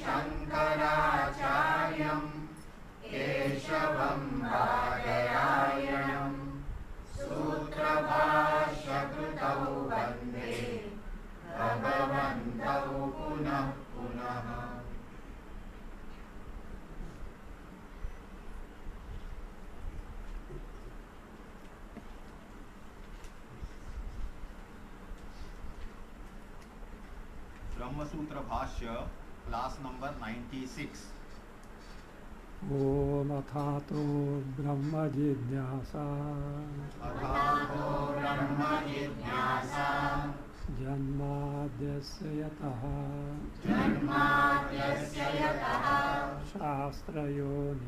शङ्कराचार्यं केशवं बादरायणं सूत्रभाष्यकृतौ वन्दे भगवन्तौ पुनः पुनः। ब्रह्मसूत्र भाष्य क्लास नंबर 96। ओम अथातो ब्रह्म जिज्ञासा अथातो ब्रह्म जिज्ञासा जन्माद्यस्य यतः शास्त्रयोनित्वात्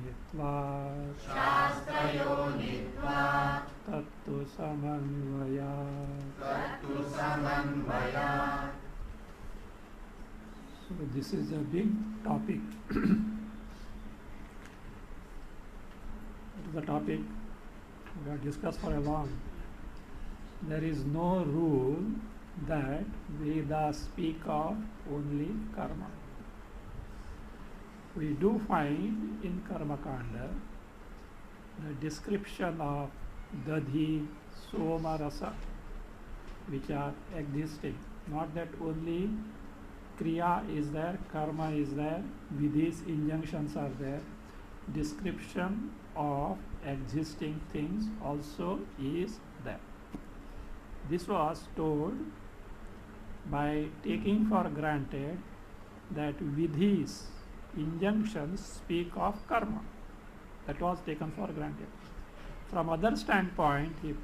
तत्तु समन्वयात्। So this is a big topic. It is a topic we have discussed for a long. There is no rule that Vedas speak of only karma. We do find in Karma Kanda the description of Dadhi, Soma, Rasa, which are existing. Not that only Kriya is there, Karma is there, Vidhis, injunctions are there. Description of existing things also is there. This was told by taking for granted that Vidhis, injunctions speak of karma. That was taken for granted. From other standpoint, he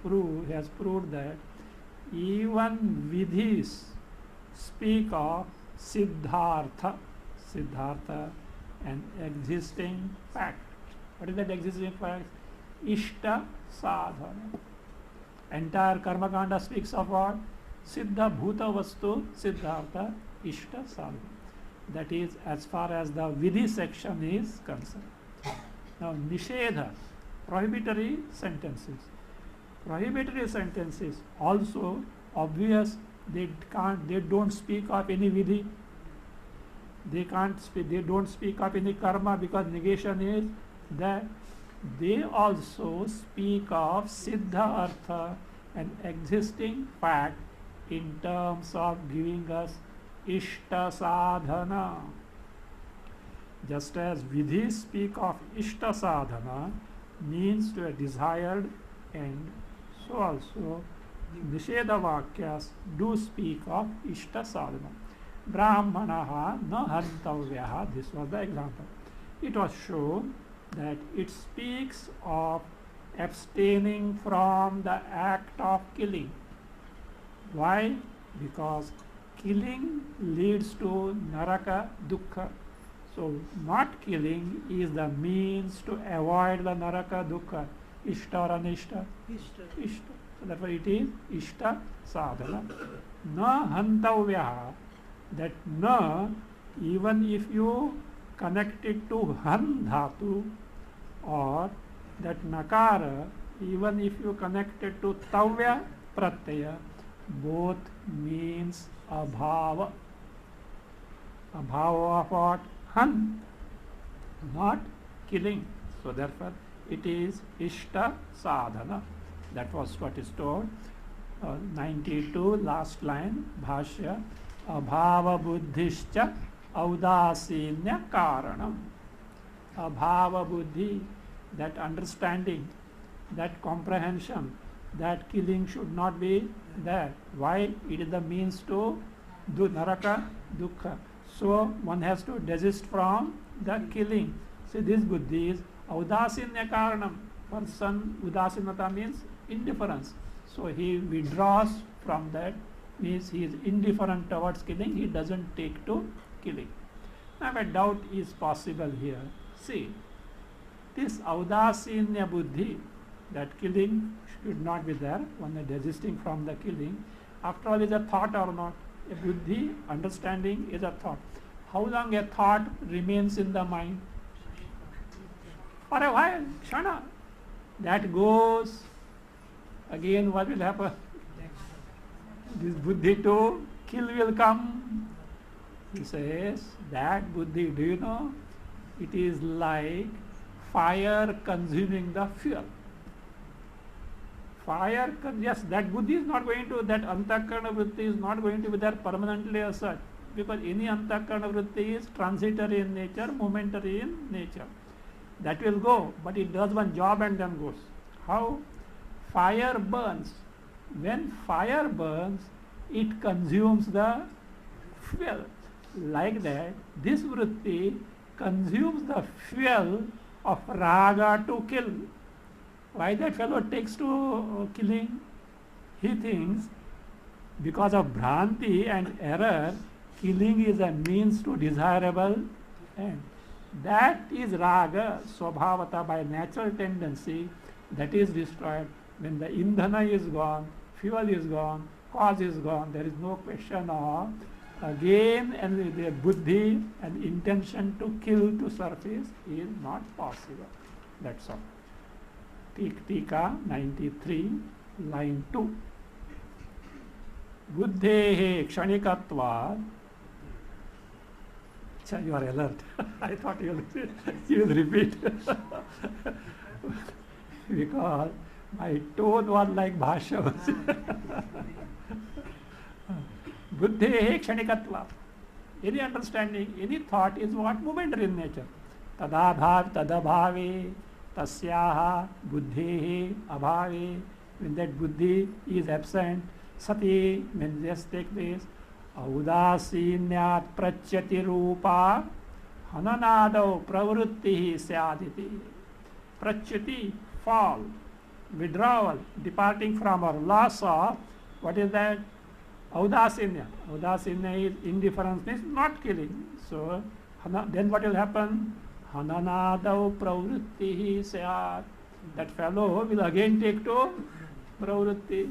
has proved that even Vidhis speak of Siddhartha, an existing fact. What is that existing fact? Ishta sadhana. Entire Karma Kanda speaks of what? Siddha bhuta vastu siddhartha ishta sadhana. That is as far as the Vidhi section is concerned. Now Nishedha, prohibitory sentences. Prohibitory sentences also obvious. They don't speak of any vidhi. They don't speak of any karma because negation is there. They also speak of siddha artha, an existing fact in terms of giving us ishta sadhana. Just as vidhi speak of ishta sadhana means to a desired end, so also Nisheda Vakyas do speak of Ishta Sadhana. Brahmanaha na hantavyaha, this was the example. It was shown that it speaks of abstaining from the act of killing. Why? Because killing leads to naraka dukkha. So not killing is the means to avoid the naraka dukkha. Ishta or anishta? Ishta. So therefore it is Ishta Sadhana. Na hantavyaha, that na, even if you connect it to han dhatu, or that nakara, even if you connect it to tavya pratyaya, both means abhava. Abhava of what? Han, not killing. So therefore it is Ishta Sadhana. That was what is told. 92, last line, Bhashya, Abhava buddhischa audasinya karanam. Abhava buddhi, that understanding, that comprehension, that killing should not be there. Why? It is the means to do naraka dukkha. So one has to desist from the killing. See, this buddhi is audasinya karanam. Person, udasinata means indifference. So he withdraws from that, means he is indifferent towards killing, he doesn't take to killing. Now a doubt is possible here. See, this audasinya buddhi, that killing should not be there, one is desisting from the killing, after all is a thought or not? A buddhi, understanding is a thought. How long a thought remains in the mind? For a while, kshana. That goes, again what will happen? This buddhi to kill will come. He says that buddhi, do you know, it is like fire consuming the fuel. Yes, that buddhi is not going to, that antakarana vritti is not going to be there permanently as such, because any antakarana vritti is transitory in nature, momentary in nature. That will go, but it does one job and then goes. How? Fire burns. When fire burns, it consumes the fuel. Like that, this vritti consumes the fuel of raga to kill. Why that fellow takes to killing? He thinks because of bhranti and error, killing is a means to desirable end. That is raga, swabhavata, by natural tendency, that is destroyed. When the indhana is gone, fuel is gone, cause is gone, there is no question of again, and the buddhi and intention to kill to surface is not possible. That's all. Tika 93, line 2. Buddhehe kshanikatvad. You are alert. I thought you will repeat. Because my tone was like bhasha. Buddhehe kshanikatvad. Any understanding, any thought is what? Momentary in nature. Tadabhav, tadabhave, tasyaha, buddhehe, abhave. When that buddhi is absent, sati, when this takes place, audasinyat prachyati rupa, hananado pravrittihi syaditi. Prachyati, fall, withdrawal, departing from or loss of, what is that? Audasinya. Audasinya is indifference, means not killing. So, then what will happen? Hananadau pravrittihi syat. That fellow will again take to pravritti.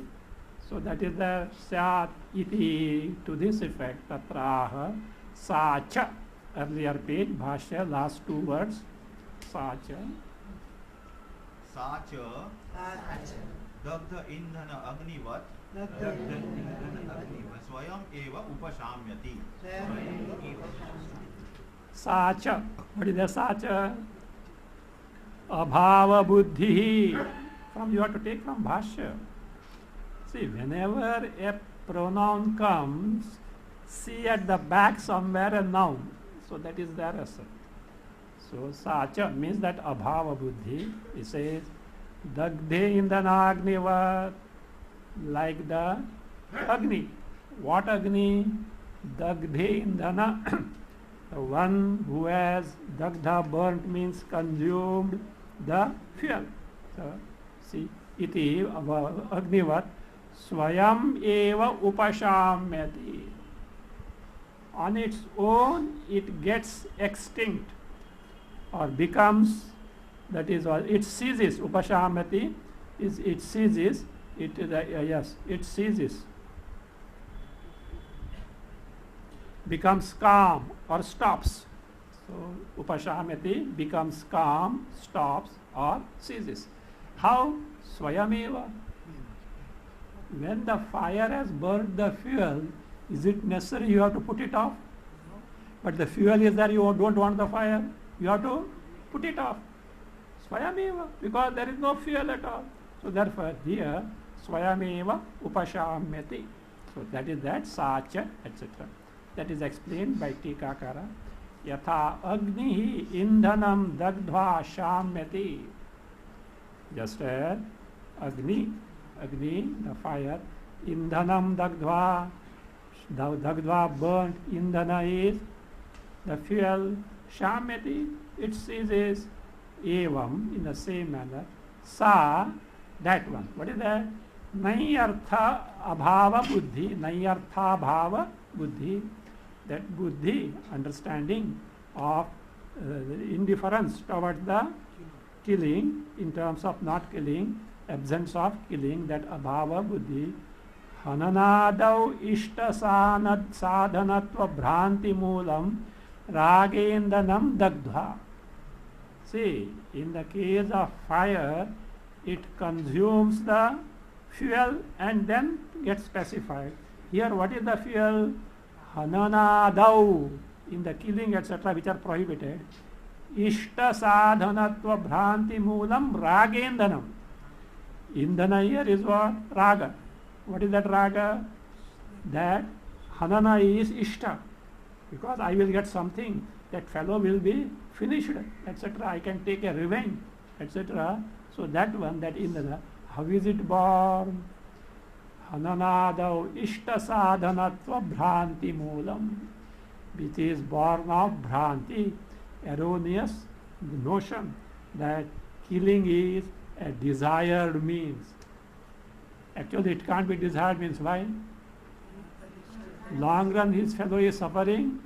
So that is the syat iti, to this effect. Tatraha sacha. Earlier page, bhashya, last two words. Sacha. Sacha dagdha indhana agnivat swayam eva upashamyati. Sacha. What is the sacha? Abhava buddhi. From you have to take from bhashya. See, whenever a pronoun comes, see at the back somewhere a noun. So that is their asset. So sacha means that abhava buddhi. It says dagdhe indhana agnivat, like the agni. What agni? Dagdhe indhana. The one who has dagdha, burnt, means consumed the fuel. So see, iti agnivat swayam eva upashamyati. On its own it gets extinct or becomes, that is, it ceases. Upashamyati is it ceases. It ceases. Becomes calm or stops. So upashamyati becomes calm, stops or ceases. How? Swayameva. When the fire has burnt the fuel, is it necessary you have to put it off? But the fuel is there, you don't want the fire, you have to put it off. Swayameva, because there is no fuel at all. So therefore here, swayameva upashamyati. So that is that, sacha, etc. That is explained by Tikakara. Yatha agnihi indhanam dagdva shamyati. Just as agni, the fire, indhanam dagdva, dagdva burnt, indhana is the fuel, shamyati, it ceases, evam, in the same manner, sa, that one. What is that? Nayartha abhava buddhi, nayartha bhava buddhi. That buddhi, understanding of indifference towards the killing, in terms of not killing, absence of killing, that abhava buddhi, hananadau ishta sadhanatva bhranti moolam ragendanam dagdha. See, in the case of fire, it consumes the fuel and then gets specified. Here, what is the fuel? hananadau, in the killing etc. which are prohibited, ishta sadhanatva bhranti moolam ragendhanam. Indhana here is what? Raga. What is that raga? That hanana is ishta, because I will get something, that fellow will be finished, etc. I can take a revenge, etc. So that one, that indhana, how is it born? Hananadau ishta sadhanatva bhranti moolam, which is born of bhranti, erroneous notion that killing is a desired means. Actually, it can't be desired means. Why? Long run, his fellow is suffering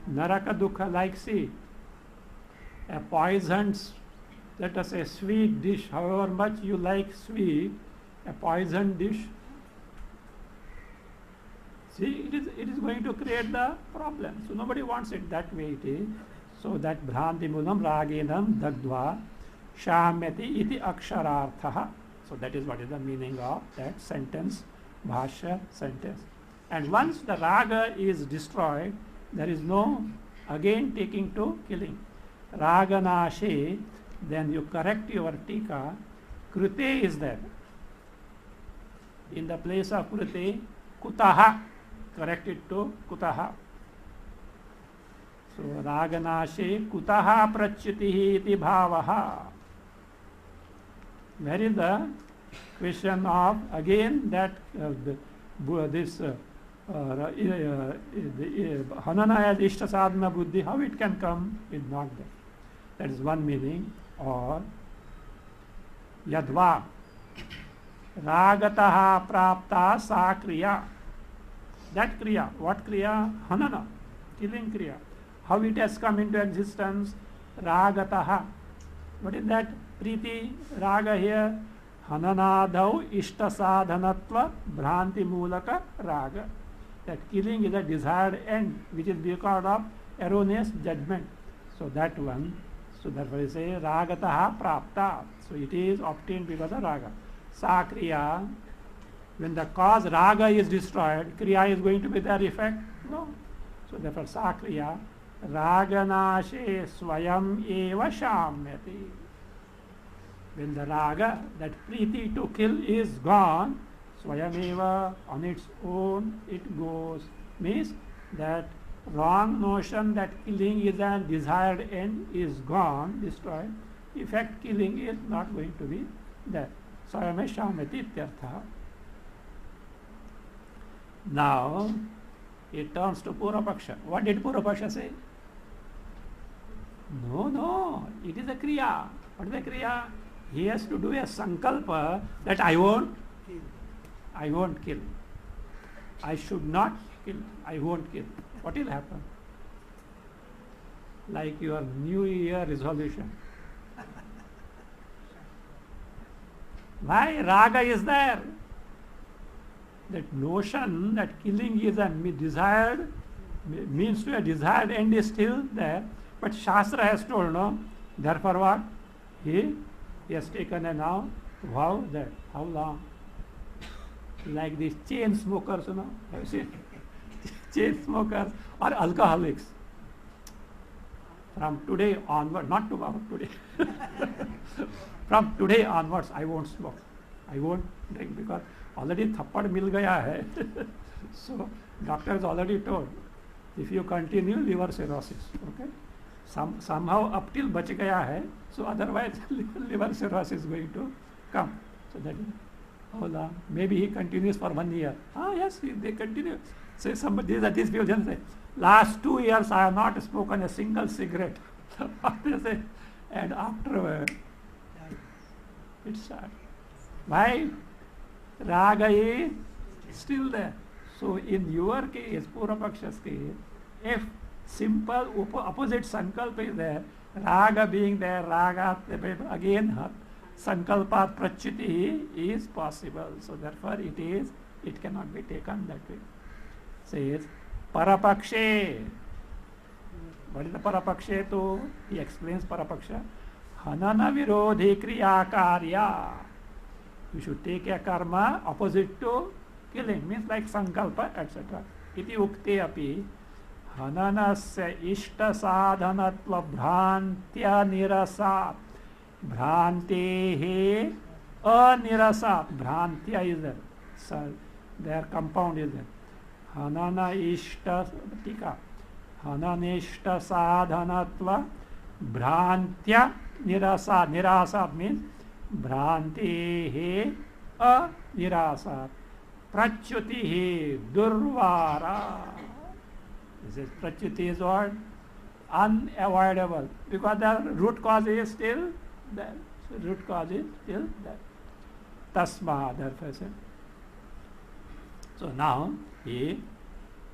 naraka dukha, like see, a poisoned, let us say, sweet dish, however much you like sweet, a poisoned dish, see, it is going to create the problem. So nobody wants it, that way it is. So that bhranti moolam ragenam dagdva shamyati iti akshararthaha. So that is what is the meaning of that sentence, bhashya sentence. And once the raga is destroyed, there is no again taking to killing. Raga nashe, then you correct your tika, krute is there. In the place of krute, kutaha, correct it to kutaha. So raga nashe kutaha prachyutihi iti bhavaha. Where is the question of again that this hanana as ishta sadhana buddhi, how it can come is not there. That is one meaning. Or yadva ragataha prapta sa kriya. That kriya, what kriya? Hanana, killing kriya. How it has come into existence? Ragataha. What is that? Priti, raga here. Hananadau ishta sadhanatva bhranti moolaka raga. That killing is a desired end, which is because of erroneous judgment. So that one, so therefore you say ragataha prapta. So it is obtained because of raga. Sa kriya, when the cause raga is destroyed, kriya is going to be their effect? No. So therefore sa kriya, raganashe swayam eva shamyati. When the raga, that priti to kill is gone, swayameva, on its own it goes. Means that wrong notion that killing is a desired end is gone, destroyed. In fact, killing is not going to be there. Swayame shamyati ityartha. Now, it turns to Purvapaksha. What did Purvapaksha say? No, it is a kriya. What is the kriya? He has to do a sankalpa that I won't kill. I should not kill. I won't kill. What will happen? Like your New Year resolution. Why? Raga is there. That notion that killing is a desired, means to a desired end is still there. But Shastra has told, no? Therefore what? He has taken a now vow that how long? Like these chain smokers, you know, have you seen? Chain smokers or alcoholics. From today onward, not tomorrow, today. From today onwards, I won't smoke. I won't drink because already thappad mil gaya hai. So doctor has already told, if you continue, liver cirrhosis. Okay. Somehow up till bach gaya hai, so otherwise liver cirrhosis is going to come. So that is how long? Maybe he continues for 1 year. Yes, they continue. Say somebody, these people just say, last 2 years I have not spoken a single cigarette. They say, and afterward, it's sad. Why? Raga is still there. So in your case, Purvapaksha's case, if simple opposite sankalpa is there, raga being there, raga again sankalpa prachyuti is possible. So therefore it cannot be taken that way. Says parapakshe. What is the parapakshe to? He explains parapaksha. Hanana virodhi kriya karya. You should take a karma opposite to killing, means like sankalpa, etc. Iti ukte api हननस्य इष्ट साधनत्व भ्रांत्या निरसात् भ्रांतेः अनिरसात् भ्रांत्या is there, so their compound is there. हनन इष्ट टीका हननिष्ट साधनत्व भ्रांत्या निरसात् निरासात् means भ्रांतेः अनिरासात् प्रच्युतिः दुर्वारा. This is prachuti is what? Unavoidable, because the root cause is still there. So root cause is still there. Tasma, therefore. So now he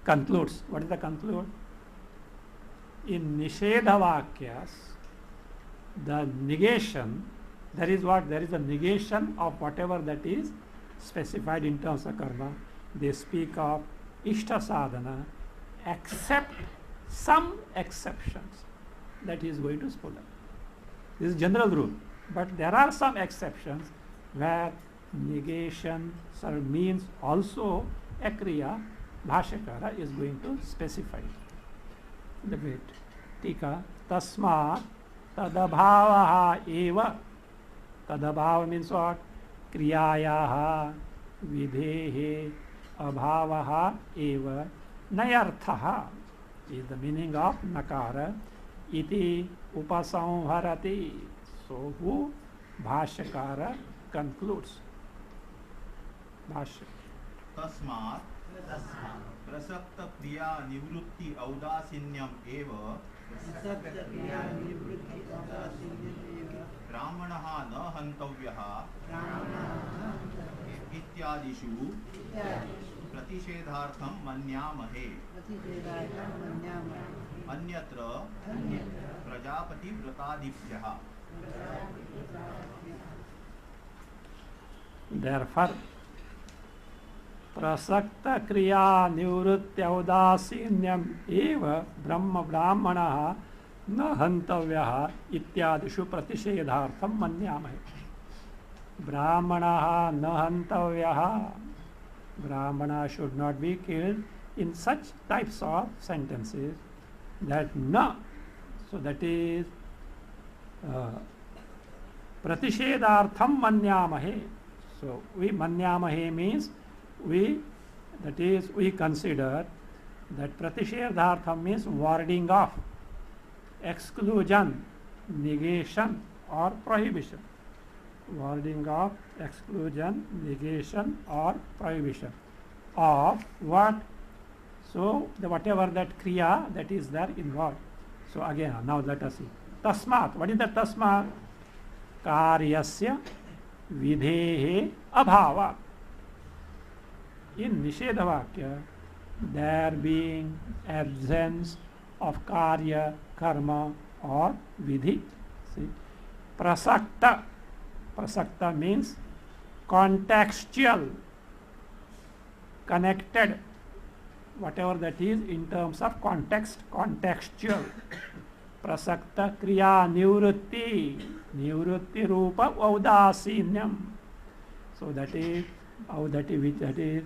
concludes. What is the conclude? In Nishedha Vakyas, the negation, there is what? There is a negation of whatever that is specified in terms of karma. They speak of Ishta Sadhana, except some exceptions that he is going to spoil. This is general rule, but there are some exceptions where negation means also a kriya. Bhashyakara is going to specify. The bit tika tasma tadabhavaha eva. Tadabhava means what? Kriyayaha vidhehe abhavaha eva nayarthaha is the meaning of nakara iti upasamharati. So who Bhashyakara concludes. Bhashya. तस्मात् प्रसक्त क्रिया निवृत्ति औदासीन्यम एव ब्राह्मणः न हन्तव्यः इत्यादिषु प्रतिषेधार्थं मन्यामहे. अन्यत्र Prajapati व्रतादिभ्यः. Therefore, प्रसक्त क्रिया निवृत्ति औदासीन्यम एव ब्रह्म ब्राह्मणः न हन्तव्यः इत्यादिषु प्रतिषेधार्थं मन्यामहे. ब्राह्मणः न हन्तव्यः. Brahmana should not be killed in such types of sentences. That na, so that is pratishedartham manyamahe. So we manyamahe means we, that is we consider that pratishedartham means warding off, exclusion, negation or prohibition. Warding off, exclusion, negation or prohibition of what? So the whatever that kriya that is there involved. So again, now let us see. Tasmat, what is the tasmat? Karyasya vidhehe abhava. In Nishedha Vakya, there being absence of karya, karma or vidhi. See, prasakta. Prasakta means contextual, connected, whatever that is in terms of context, contextual. Prasakta kriya nivrutti, nivrutti rupa audasinyam. So that is which that is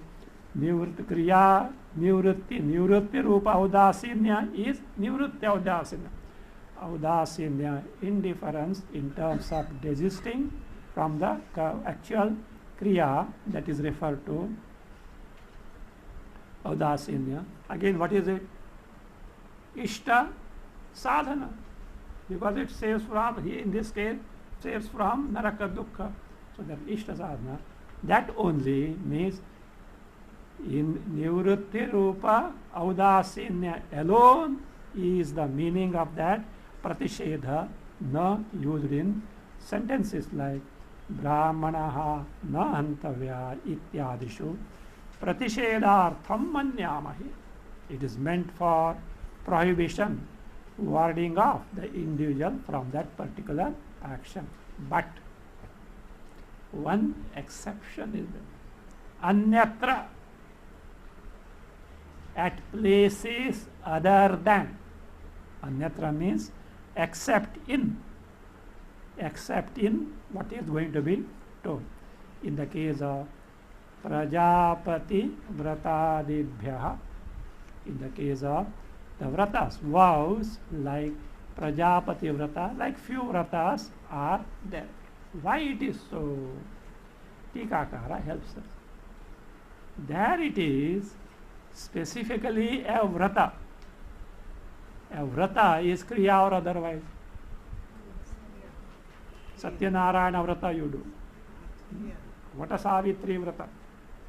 nivrutti kriya nivrutti, nivrutti rupa audasinya is nivrutti audasinya. Audasinya, indifference in terms of desisting from the actual kriya, that is referred to audasinya. Again, what is it? Ishta sadhana, because it saves from, in this case, saves from naraka dukkha. So that ishta sadhana, that only means in nivrutti rupa audasinya alone is the meaning of that pratishedha, na used in sentences like brahmanaha na hantavya ityadishu pratishedhartham manyamahi. It is meant for prohibition, warding off the individual from that particular action. But one exception is there. Anyatra, at places other than. Anyatra means except in what is going to be told. In the case of Prajapati Vratadibhyaha, in the case of The vratas, vows like Prajapati vrata, like few vratas are there. Why it is so? Tikakara helps us. There it is specifically a vrata. A vrata is kriya or otherwise. Satyanarayana vrata you do. Vata Savitri vrata.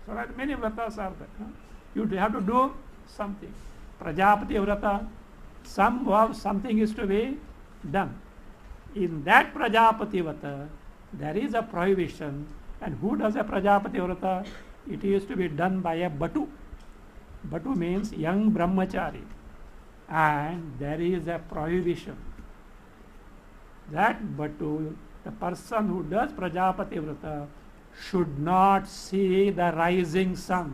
So that many vratas are there. Huh? You have to do something. Prajapati vrata, some vow, something is to be done. In that Prajapati vrata, there is a prohibition. And who does a Prajapati vrata? It is to be done by a Batu. Batu means young brahmachari. And there is a prohibition. That Batu, the person who does Prajapati vrata, should not see the rising sun.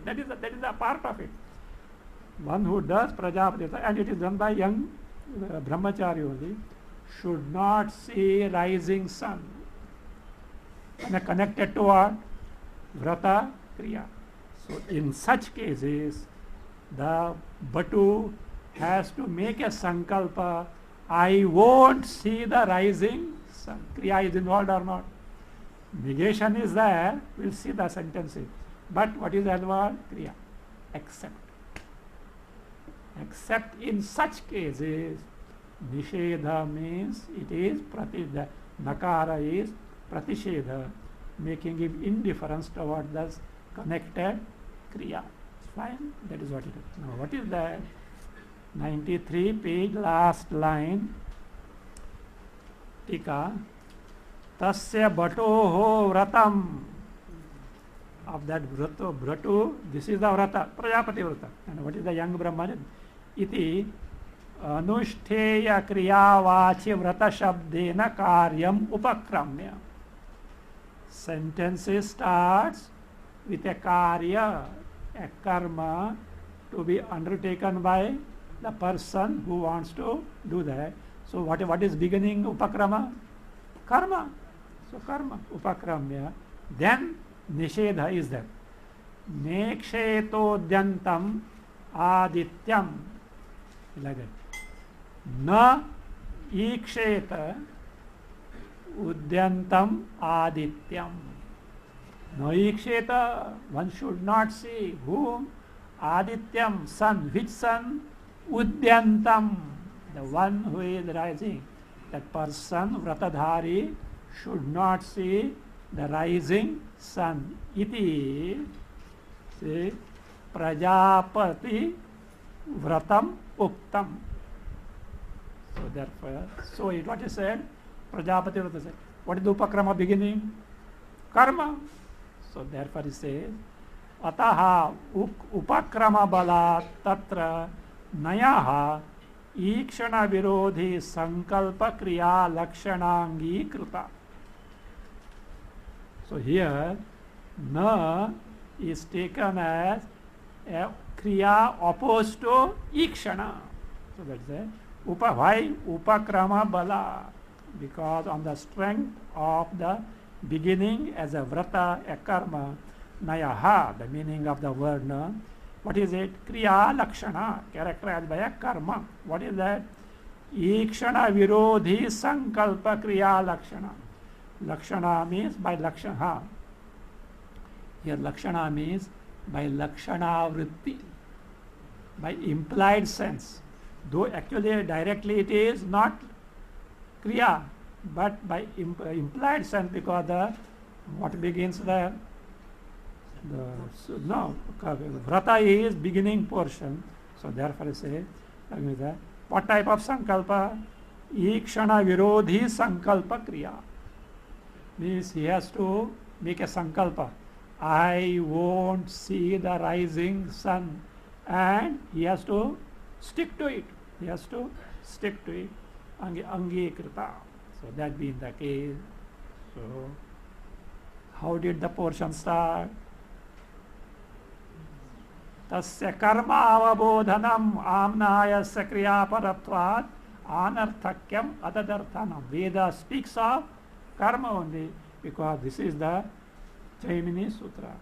That is a part of it. One who does Prajapati vrata, and it is done by young brahmachari only, should not see rising sun. And connected to what? Vrata Kriya. So in such cases, the Batu has to make a sankalpa, I won't see the rising sun. Kriya is involved or not? Negation is there, we'll see the sentences. But what is involved? Kriya. Except. Except in such cases, Nishedha means it is the Nakara is Pratishedha, making him indifference toward the connected Kriya. Fine, that is what it is. Now what is that? 93 page, last line. Tika. Tasya batoho vratam. Of that vratu, this is the vrata, Prajapati vrata. And what is the young Brahman? Iti anushtheya kriyavachi vrata shabdena karyam upakramya. Sentences starts with a karya, a karma to be undertaken by the person who wants to do that. So what is beginning upakrama? Karma. So karma, upakramya. Then Nishedha is there. Nekshetoodyantam adityam. Like that. Na iksheta udyantam adityam. No iksheta, one should not see whom? Adityam, sun. Which sun? Udyantam, the one who is rising. That person, Vratadhari, should not see the rising sun. Iti, say, Prajapati Vratam Uktam. So therefore, so it what is said? Prajapati Vrata said. What is the upakrama beginning? Karma. So therefore he says, Ataha upakrama bala tatra nayaha ikshana virodhi sankalpa kriya lakshanangi kruta. So here, na is taken as a kriya opposed to ikshana. So that's it. Why upakrama bala? Because on the strength of the beginning as a vrata, a karma, nayaha, the meaning of the word na, what is it? Kriya lakshana, characterized by a karma. What is that? Ikshana virodhi sankalpa kriya lakshana. Lakshana means by lakshana. Here lakshana means by lakshana vritti, by implied sense. Though actually directly it is not kriya, but by implied sense, because the what begins the vrata is beginning portion. So therefore I say, what type of sankalpa? Ikshana virodhi sankalpa kriya. Means he has to make a sankalpa. I won't see the rising sun, and he has to stick to it. He has to stick to it. Angi krita. So that being the case. So how did the portion start? Tasya karma avabodhanam amnayasya kriya paratvat anarthakyam adadarthanam. Veda speaks of karma only, because this is the Jaimini Sutra.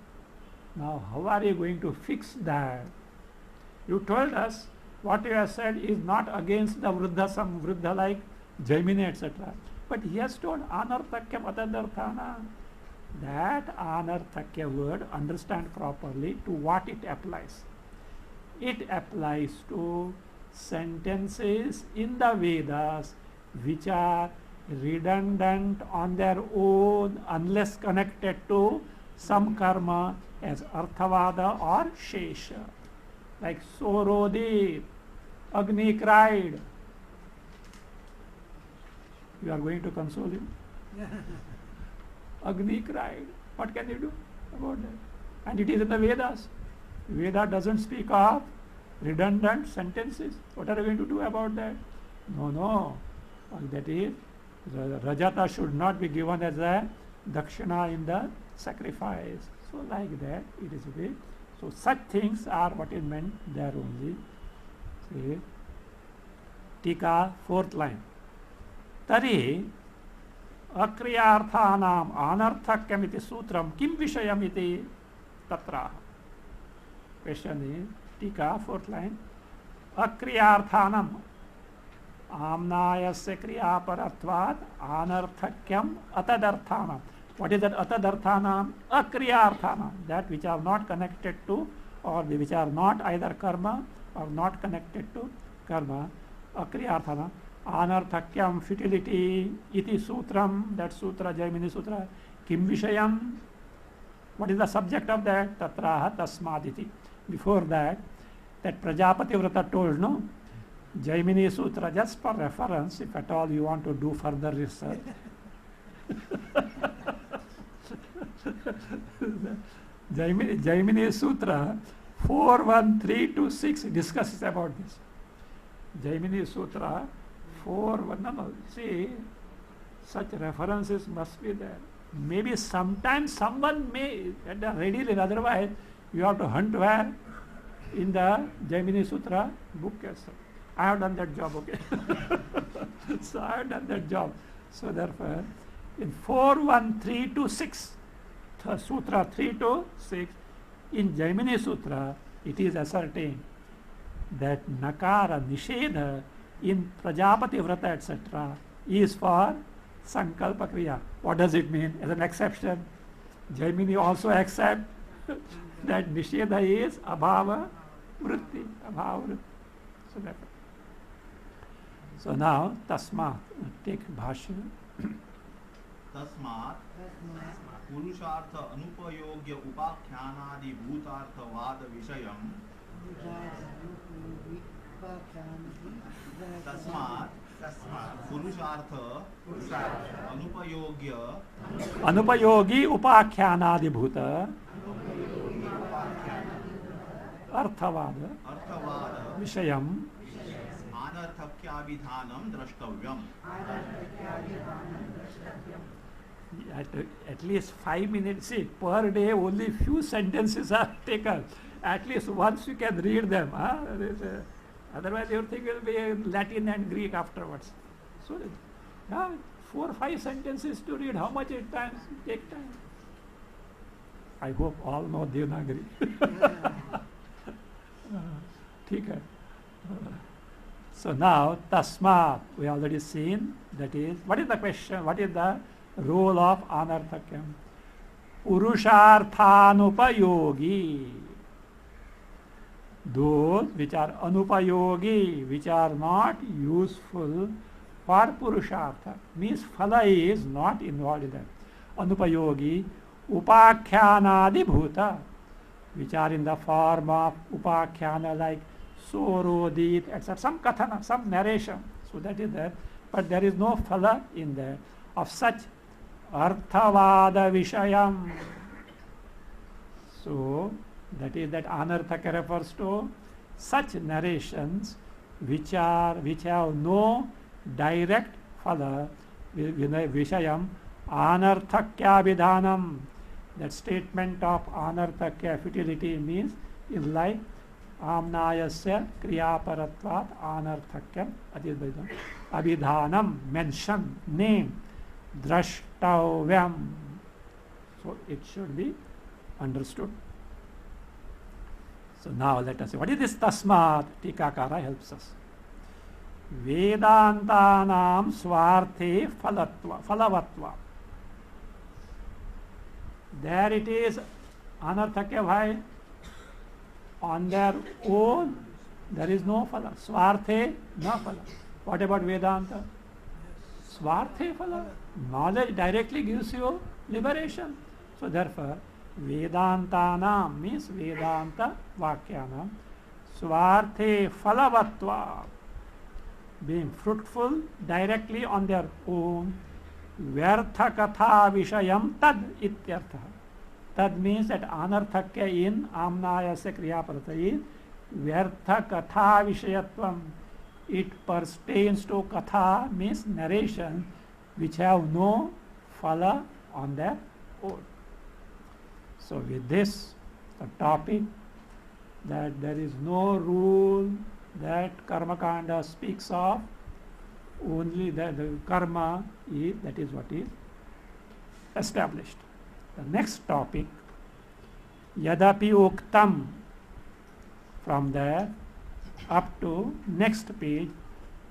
Now how are you going to fix that? You told us what you have said is not against the Vruddha, some Vruddha like Jaimini, etc. But he has told Anarthakyam Atadarthana. That Anarthakya word, understand properly to what it applies. It applies to sentences in the Vedas which are redundant on their own unless connected to some karma as Arthavada or Shesha. Like Sorodi, Agni cried. You are going to console him? Agni cried. What can you do about that? And it is in the Vedas. Veda doesn't speak of redundant sentences. What are you going to do about that? No. That is, Rajata should not be given as a Dakshina in the sacrifice. So like that, it is a way. So such things are what is meant there only. See, Tika, 4th line. Tari Akriyarthanam Anarthakyam iti sutram kim vishayam iti tatra. Question is, Tika, 4th line. Akriyarthanam Amnayasya kriyaparatvat anarthakyam atadarthanam. What is that atadarthanam? Akriyarthanam. That which are not connected to, or which are not either karma or not connected to karma. Akriyarthanam. Anarthakyam, futility, iti sutram, that sutra, Jaimini sutra. Kim vishayam. What is the subject of that? Tatraha tasmaditi. Before that Prajapati Vrata told, no? Jaimini Sutra, just for reference, if at all you want to do further research. Jaimini Sutra 4.1.3-6 discusses about this. Jaimini Sutra 4.1, no, see, such references must be there. Maybe sometimes someone may readily, otherwise you have to hunt where? In the Jaimini Sutra book as well. I have done that job, okay. So I have done that job. So therefore, in 4.1.3-6, Sutra 3-6, in Jaimini Sutra, it is ascertained that Nakara, Nishedha in Prajapati Vrata, etc., is for Sankalpa Kriya. What does it mean? As an exception, Jaimini also accept that Nishedha is Abhava Vritti. So therefore. So now, Tasmat, take Bhashya. तस्मात् पुरुषार्थ अनुपयोग्य उपाख्यानादि भूतार्थवाद विषयम् तस्मात् पुरुषार्थ अनुपयोगी उपाख्यानादि भूत अर्थवाद विषयम् अनर्थक्याभिधानं द्रष्टव्यम्. At least 5 minutes, see, per day only few sentences are taken. At least once you can read them. Otherwise everything will be Latin and Greek afterwards. So 4 or 5 sentences to read. How much it times take time? I hope all know Devanagari. Okay. So now Tasmat, we already seen, that is, what is the question, what is the role of Anarthakyam? Purusharthanupayogi. Those which are anupayogi, which are not useful for Purushartha, means Phala is not involved in that. Anupayogi, Upakyanadi Bhuta, which are in the form of Upakyana like Sorodit, etc. Some kathana, some narration. So that is there. But there is no phala in there of such Arthavada Vishayam. So that is that Anarthaka refers to such narrations which have no direct phala. Vishayam Anarthakya Vidhanam. That statement of Anarthakya futility means is like Amnayasya kriyaparatvat anarthakyam abhidhanam, mention, name, drashtavyam. So it should be understood. So now let us see. What is this tasmat? Tikakara helps us. Vedantanam swarthe phalavatva. There it is. Anarthakya bhai. On their own, there is no phala. Swarthe, no phala. What about Vedanta? Swarthe phala. Knowledge directly gives you liberation. So therefore, Vedantanam means Vedanta Vakyanam. Swarthe phalavatva. Being fruitful directly on their own. Vyartha katha vishayam tad ityartha. Tad means that anarthakya in amnayasya kriya pratyay. Vyartha katha vishayatvam. It pertains to katha means narration which have no phala on their own. So with this, the topic that there is no rule that Karma Kanda speaks of, only that the karma is, that is what is established. The next topic, Yadapi Uktam, from there up to next page,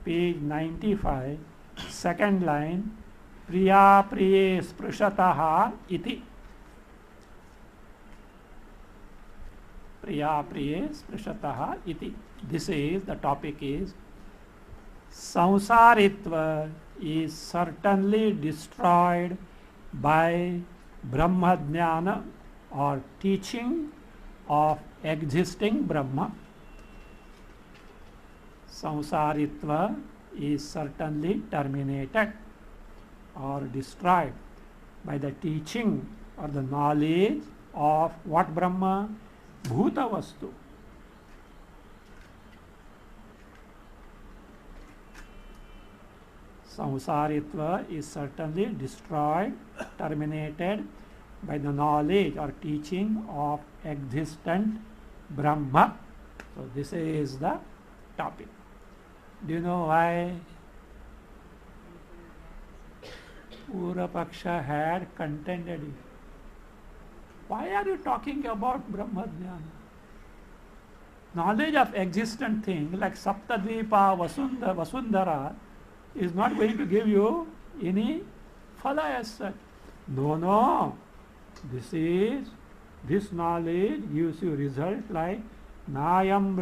page 95, second line, Priya Priye Sprushataha iti. Priya Priye Sprushataha iti. This is, the topic is, Samsaritva is certainly destroyed by Brahmadhyana or teaching of existing Brahma. Samsaritva is certainly terminated or destroyed by the teaching or the knowledge of what Brahma? Bhuta Vastu. Samsaritva is certainly destroyed, terminated by the knowledge or teaching of existent Brahma. So this is the topic. Do you know why Purapaksha had contended it? Why are you talking about Brahmadhyana? Knowledge of existent thing like Saptadvipa, Vasundhara is not going to give you any phala as such. No. This knowledge gives you result like Nayam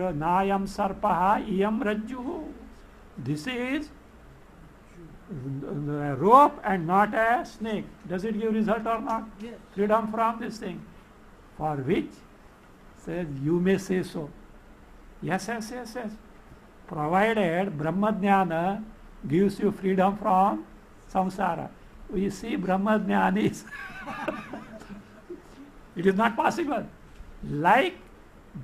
Sarpaha Iyam Rajjuhu. This is a rope and not a snake. Does it give result or not? Yes. Freedom from this thing. For which, says, you may say so. Yes. Provided Brahmadhyana gives you freedom from samsara. We see Brahmadhyana is it is not possible. Like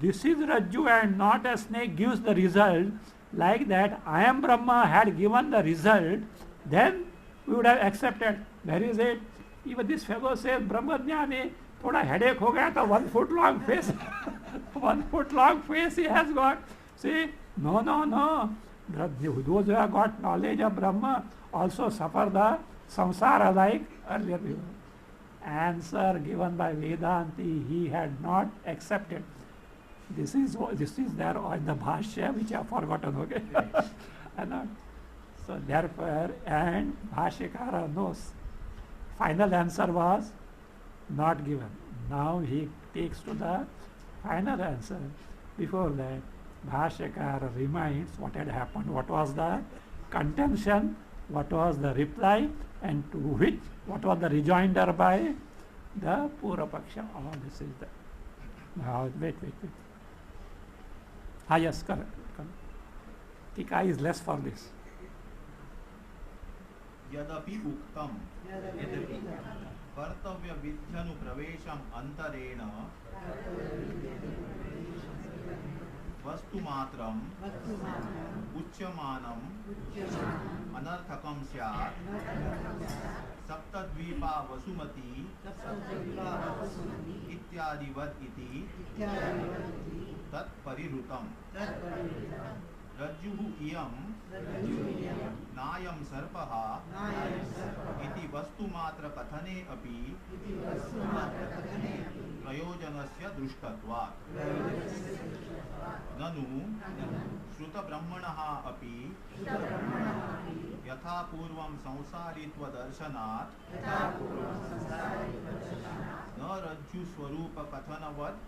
this is Rajju and not a snake gives the result, like that I am Brahma had given the result, then we would have accepted. Where is it? Even this fellow says Brahmadhyana thoda headache ho gaya tha 1 foot long face 1 foot long face he has got. See, no. Those who have got knowledge of Brahma also suffer the samsara like earlier. Answer given by Vedanti, he had not accepted. This is there in the Bhashya, which I have forgotten, okay? So therefore, and Bhashyakara knows. Final answer was not given. Now he takes to the final answer. Before that, Bhashyakara reminds what had happened, what was the contention, what was the reply, and to which, what was the rejoinder by the Purapaksha. All this is there. Now, wait. Yes, correct. Tika is less for this. Yadapi uktam kartavya vidhyanu pravesham antarena vastu matram uchyamanam anarthakam syat saptadvipa vasumati ityadivat iti tat parirutam. रज्जुः इयं नायं सर्पः इति वस्तुमात्रकथने अपि प्रयोजनस्य दृष्टत्वात् ननु श्रुतब्रह्मणः अपि यथा पूर्वं संसारित्वदर्शनात् न रज्जुस्वरूपकथनवत्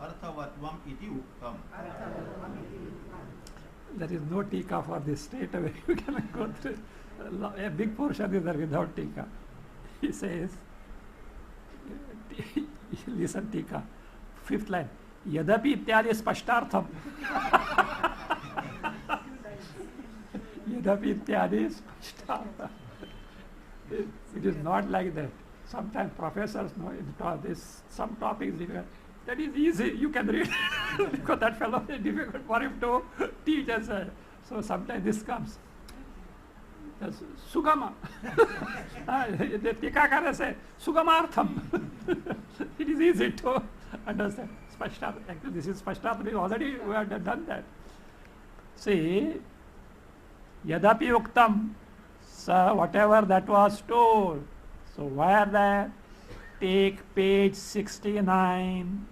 अर्थवत्वम् इति उक्तम्. There is no tika for this straight away. You can go through. A big portion is there without tika. He says, listen tika, 5th line. Yadapi ityadi spashtartham. Yadapi ityadi spashtartham. It is not like that. Sometimes professors know this, some topic is difficult. That is easy, you can read because that fellow is difficult for him to teach us. So sometimes this comes. Sugama. The Tikakara say, Sugamartham. It is easy to understand. Spashtarth. Actually, this is Spashtarth. Already we have done that. See, Yadapi Uktam, so whatever that was told. So where that? Take page 69.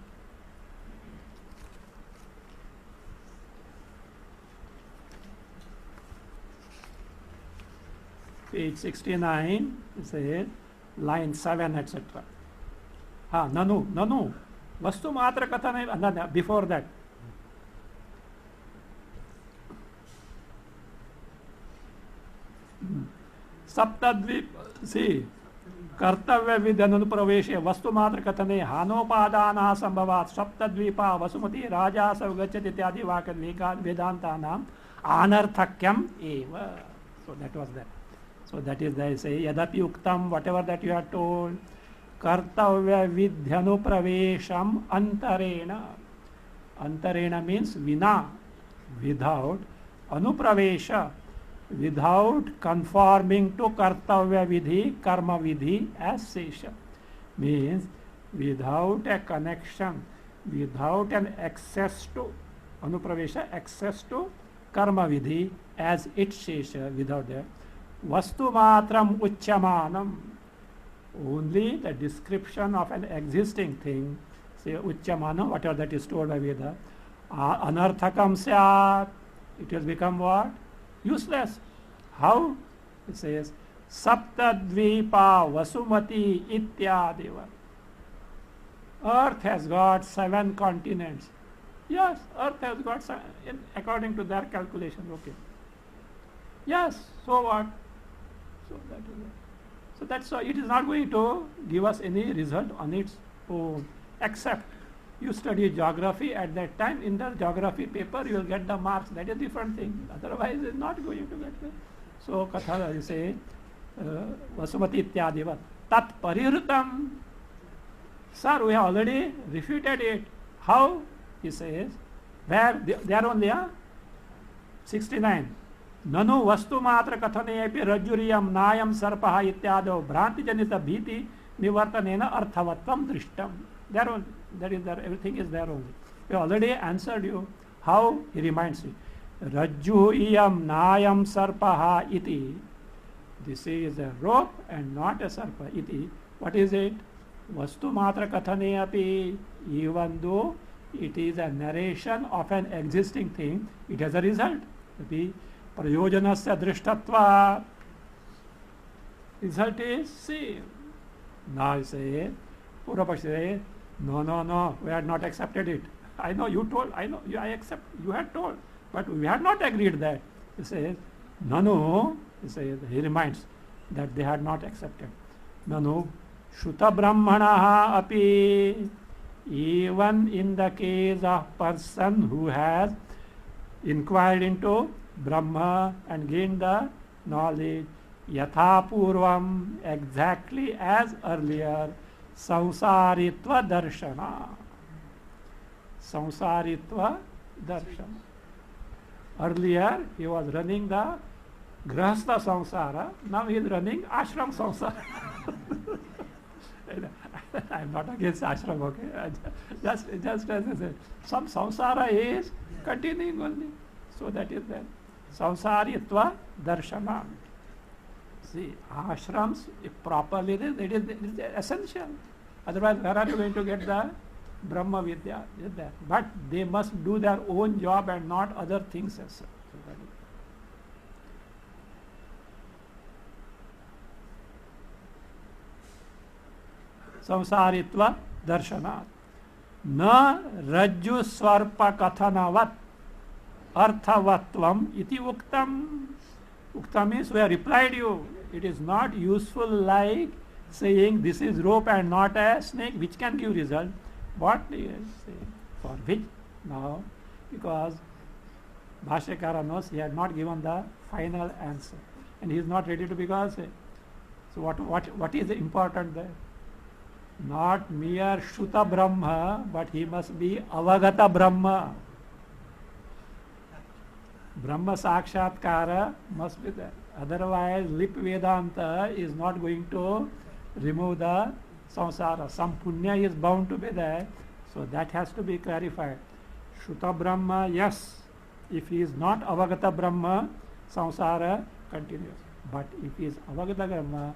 Page 69, it says, line 7, etc. Nanu. Vastu matra kathana, before that. Saptadvip, see, कर्तव्य विधनुप्रवेशे वस्तुमात्र कथने हानोपादानः संभवात् सप्तद्वीपा वसुमती राजासौ गच्छति इत्यादि वाक्य वेदांतानां अनर्थक्यम एव. So that was that. So that is they say यदपि उक्तम, whatever that you are told, कर्तव्य विध्यनुप्रवेशम अंतरेण. अंतरेण means vina, without, anupravesha, without conforming to kartavya vidhi, karma vidhi as sesha, means without a connection, without an access to, anupravesha, access to karma vidhi as its sesha, without that. Vastu matram uchyamanam, only the description of an existing thing, say uchyamanam, whatever that is told by Veda, anarthakam syat, it will become what? Useless. How? It says, Saptadvipa Vasumati Ityadiva. Earth has got 7 continents. Yes, Earth has got 7, according to their calculation. Okay. Yes, so what? So that is it. So that's why it is not going to give us any result on its own, except you study geography at that time. In the geography paper, you will get the marks. That is a different thing. Otherwise, it is not going to get there. So, Katha, you say, Vasumati Ityadiva. Tat Parihrutam. Sir, we have already refuted it. How? He says, where? They are only 69. Nanu Vastu Matra Kathane Epi Rajuriyam Nayam Sarpaha Ityado Bhranti Janita Bhiti Nivartanena Arthavatvam Drishtam. There only. That is there, everything is there only. We already answered you. How? He reminds you. Rajju iyam nayam sarpaha iti. This is a rope and not a sarpa. Iti. What is it? Vastu matra kathane api. Even though it is a narration of an existing thing, it has a result. The prayojanasya drishtatva. Result is same. Now you say, Purvapaksha says, no, we had not accepted it. I know you told, I know, I accept, you had told, but we had not agreed that. He says, no, he says, he reminds that they had not accepted. No, Shuta Brahmanaha api, even in the case of person who has inquired into Brahma and gained the knowledge, Yatha Purvam, exactly as earlier, Samsaritva Darshana. Samsaritva Darshana. Earlier he was running the Grahastha Samsara, now he is running Ashram Samsara. I am not against ashram, okay? Just as I said, some samsara is continuing only. So that is there. Samsaritva darshana. See, ashrams, if properly, it is essential. Otherwise, where are you going to get the Brahma Vidya? But they must do their own job and not other things as such. Samsaritva darshanat. Na rajju swarpa kathanavat arthavatvam iti uktam. Uktam means we have replied you. It is not useful like saying this is rope and not a snake, which can give result. What do you say? For which? Now, because Bhashyakara knows he had not given the final answer. And he is not ready to because. So what is important there? Not mere Shuta Brahma, but he must be Avagata Brahma. Brahma Sakshatkara must be there. Otherwise, lip Vedanta is not going to remove the samsara. Some punya is bound to be there. So that has to be clarified. Shuta Brahma, yes. If he is not Avagata Brahma, samsara continues. But if he is Avagata Brahma,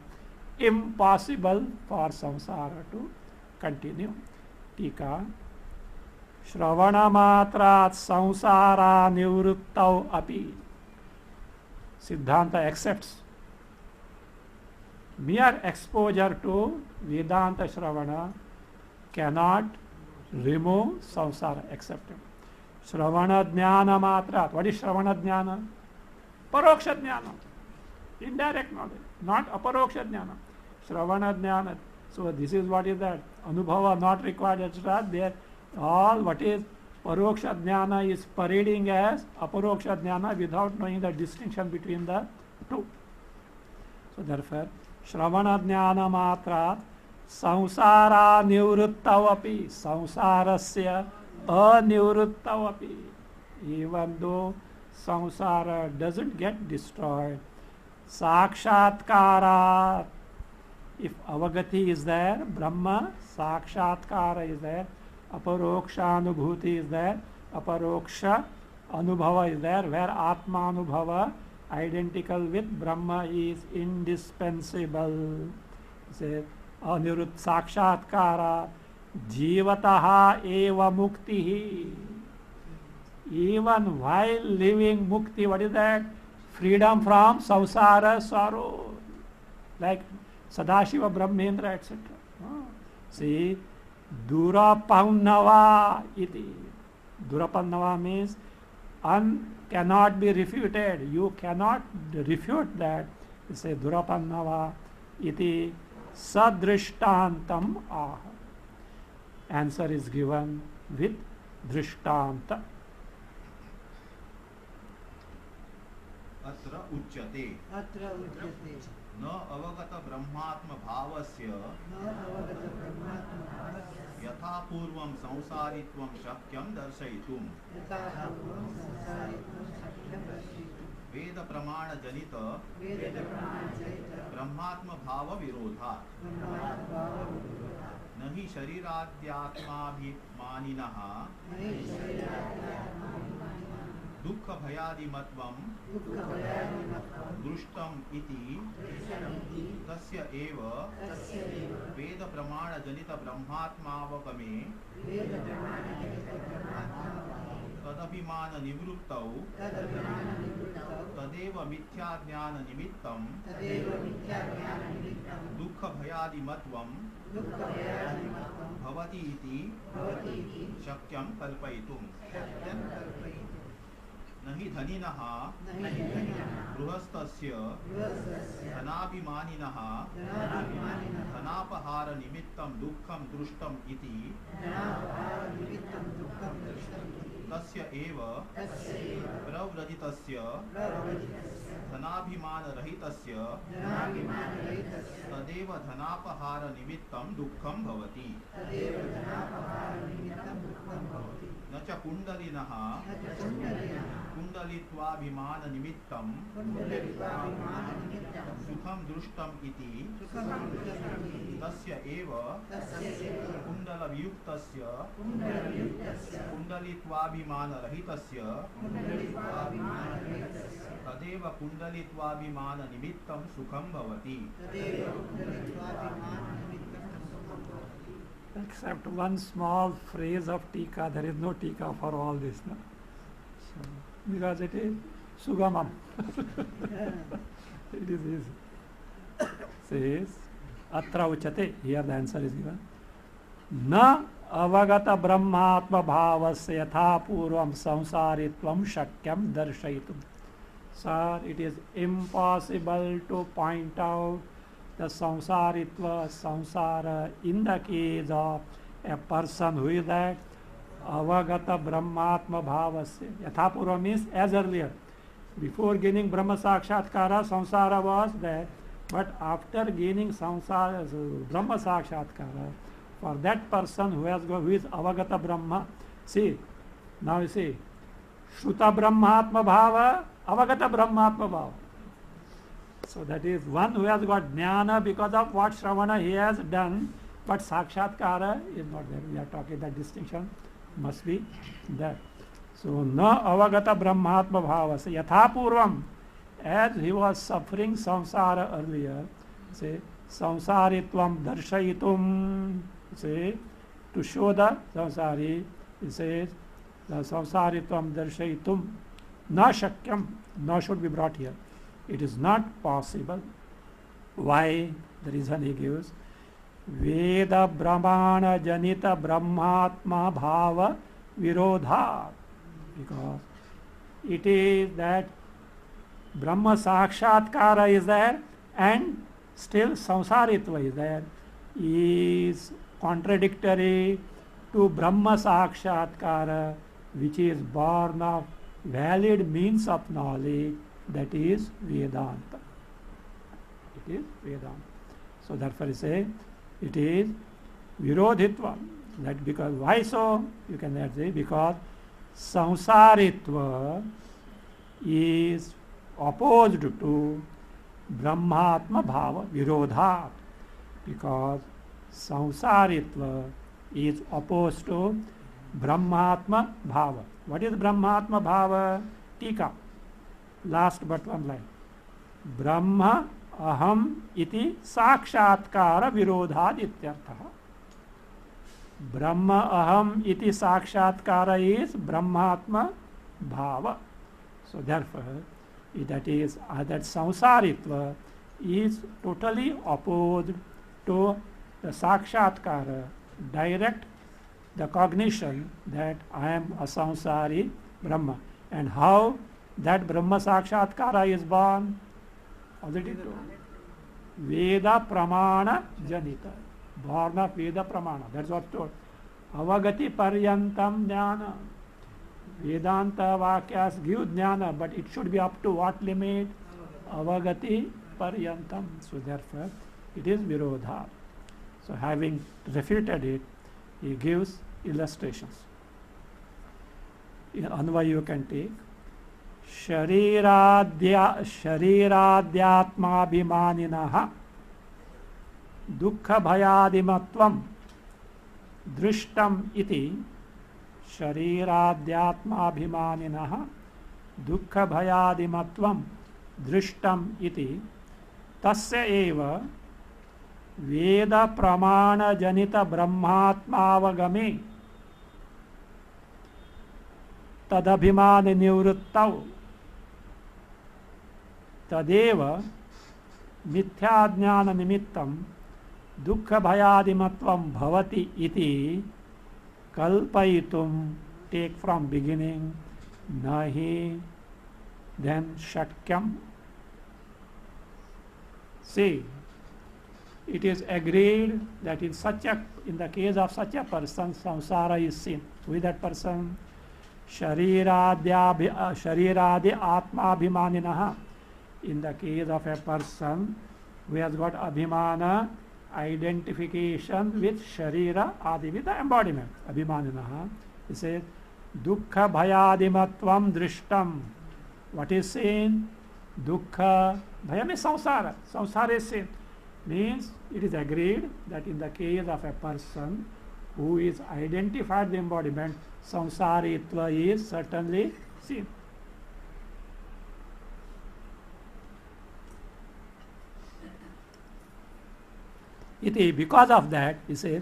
impossible for samsara to continue. Tika. Shravana matrat samsara nivruttau api. Siddhanta accepts. Mere exposure to Vedanta Shravana cannot remove samsara, accept it. Shravana jnana matrat. What is Shravana jnana? Paroksha jnana. Indirect knowledge, not aparoksha jnana. Shravana jnana. So this is what is that. Anubhava not required, etc. There all what is paroksha jnana is parading as aparoksha jnana without knowing the distinction between the two. So therefore, Shravana jnana matra samsara nivruttavapi samsarasya anivruttavapi. Even though samsara doesn't get destroyed, sakshatkara, if avagati is there, Brahma, sakshatkara is there, aparoksha anubhuti is there, aparoksha anubhava is there, where atma anubhava identical with Brahma is indispensable. Say, anirut sakshatkara jivataha eva muktihi. Even while living mukti, what is that? Freedom from samsara sorrow. Like Sadashiva Brahmendra, etc. See, Durapannava iti. Durapannava means cannot be refuted. You cannot refute that. You say Durapannava iti sadrishtantam ah. Answer is given with drishtanta. अत्र उच्यते न अवगत ब्रह्मात्म भावस्य यथा पूर्वं संसारित्वं शक्यं दर्शयितुं वेद प्रमाण जनित ब्रह्मात्म भाव विरोधात् न हि शरीराद्यात्माभिमानिनः दुःख भयादिमत्वं दृष्टम् इति तस्य एव वेद प्रमाण जनित ब्रह्मात्मावगमे तदभिमान निवृत्तौ तदेव मिथ्या ज्ञान निमित्तं दुःख भयादिमत्वं भवति इति शक्यं कल्पयितुम् न हि धनिनः गृहस्थस्य धनाभिमानिनः धनापहार निमित्तं दुःखं दृष्टम् इति तस्य एव प्रव्रजितस्य धनाभिमानरहितस्य तदेव धनापहार निमित्तं दुःखं भवति न च कुण्डलिनः कुण्डलित्वाभिमाननिमित्तं सुखं दृष्टम् इति तस्य एव कुण्डलवियुक्तस्य कुण्डलित्वाभिमानरहितस्य तदेव कुण्डलित्वाभिमाननिमित्तं सुखं भवति. Except one small phrase of tika, there is no tika for all this. No? So, because it is sugamam. It is easy. Says, atra uchate, here the answer is given. Na avagata brahmatma bhavasya yatha purvam samsaritvam shakyam darshayitum. Sir, it is impossible to point out the samsaritva, samsara in the case of a person who is that avagata brahmatma bhavasya. Yatha purva means as earlier. Before gaining Brahma Sakshatkara, samsara was there, but after gaining samsara, Brahma Sakshatkara, for that person who is avagata Brahma, see, now you see, Shruta Brahmatma bhava, avagata Brahmatma bhava. So that is one who has got jnana because of what Shravana he has done, but Sakshatkara is not there. We are talking that distinction must be there. So na avagata brahmatma bhavasya yatha purvam, as he was suffering samsara earlier, say samsaritvam darshayitum, say to show the samsari, he says the samsaritvam darshayitum na shakyam, na should be brought here. It is not possible. Why? The reason he gives. Veda brahmana janita brahmatma bhava virodha. Because it is that Brahma Sakshatkara is there and still samsaritva is there, is contradictory to Brahma Sakshatkara, which is born of valid means of knowledge, that is Vedanta. It is Vedanta. So therefore he says it is Virodhitva. That because why so? You can say because samsaritva is opposed to Brahmatma bhava virodha, because samsaritva is opposed to Brahmatma bhava. What is Brahmatma bhava? Tika. Last but one line. Brahma aham iti sakshatkara virodhad ityartha. Brahma aham iti sakshatkara is Brahmatma bhava. So therefore, that is that samsaritva is totally opposed to the sakshatkara, direct the cognition that I am a samsari Brahma. And how that Brahma Sakshatkara is born? Already told. Veda Pramana Janita. Born of Veda Pramana. That's what told. Avagati Paryantam Jnana. Vedanta Vakyas give Jnana, but it should be up to what limit? Avagati Paryantam. So therefore, it is Virodha. So having refuted it, he gives illustrations. In Anvay you can take शरीराद्यात्माभिमानिनः दुःखभयादिमत्वं दृष्टम् इति शरीराद्यात्माभिमानिनः दुःखभयादिमत्वं दृष्टम् इति तस्य एव वेद प्रमाणजनित ब्रह्मात्मावगमे तदभिमान निवृत्तौ तदेव मिथ्याज्ञान निमित्तं दुःख भयादिमत्वं भवति इति कल्पयितुं टेक फ्रॉम बिगिनिंग नहि then शक्यम. See, it is agreed that in the case of such a person, samsara is seen. With that person, shariradi atmabhimaninah. In the case of a person who has got abhimana, identification with sharira adi, with the embodiment, abhimaninah, he says Dukkha bhayadimatvam drishtam. What is seen? Dukkha bhaya means samsara. Samsara is seen. Means it is agreed that in the case of a person who is identified the embodiment, samsaritva is certainly seen. Iti, because of that, he says,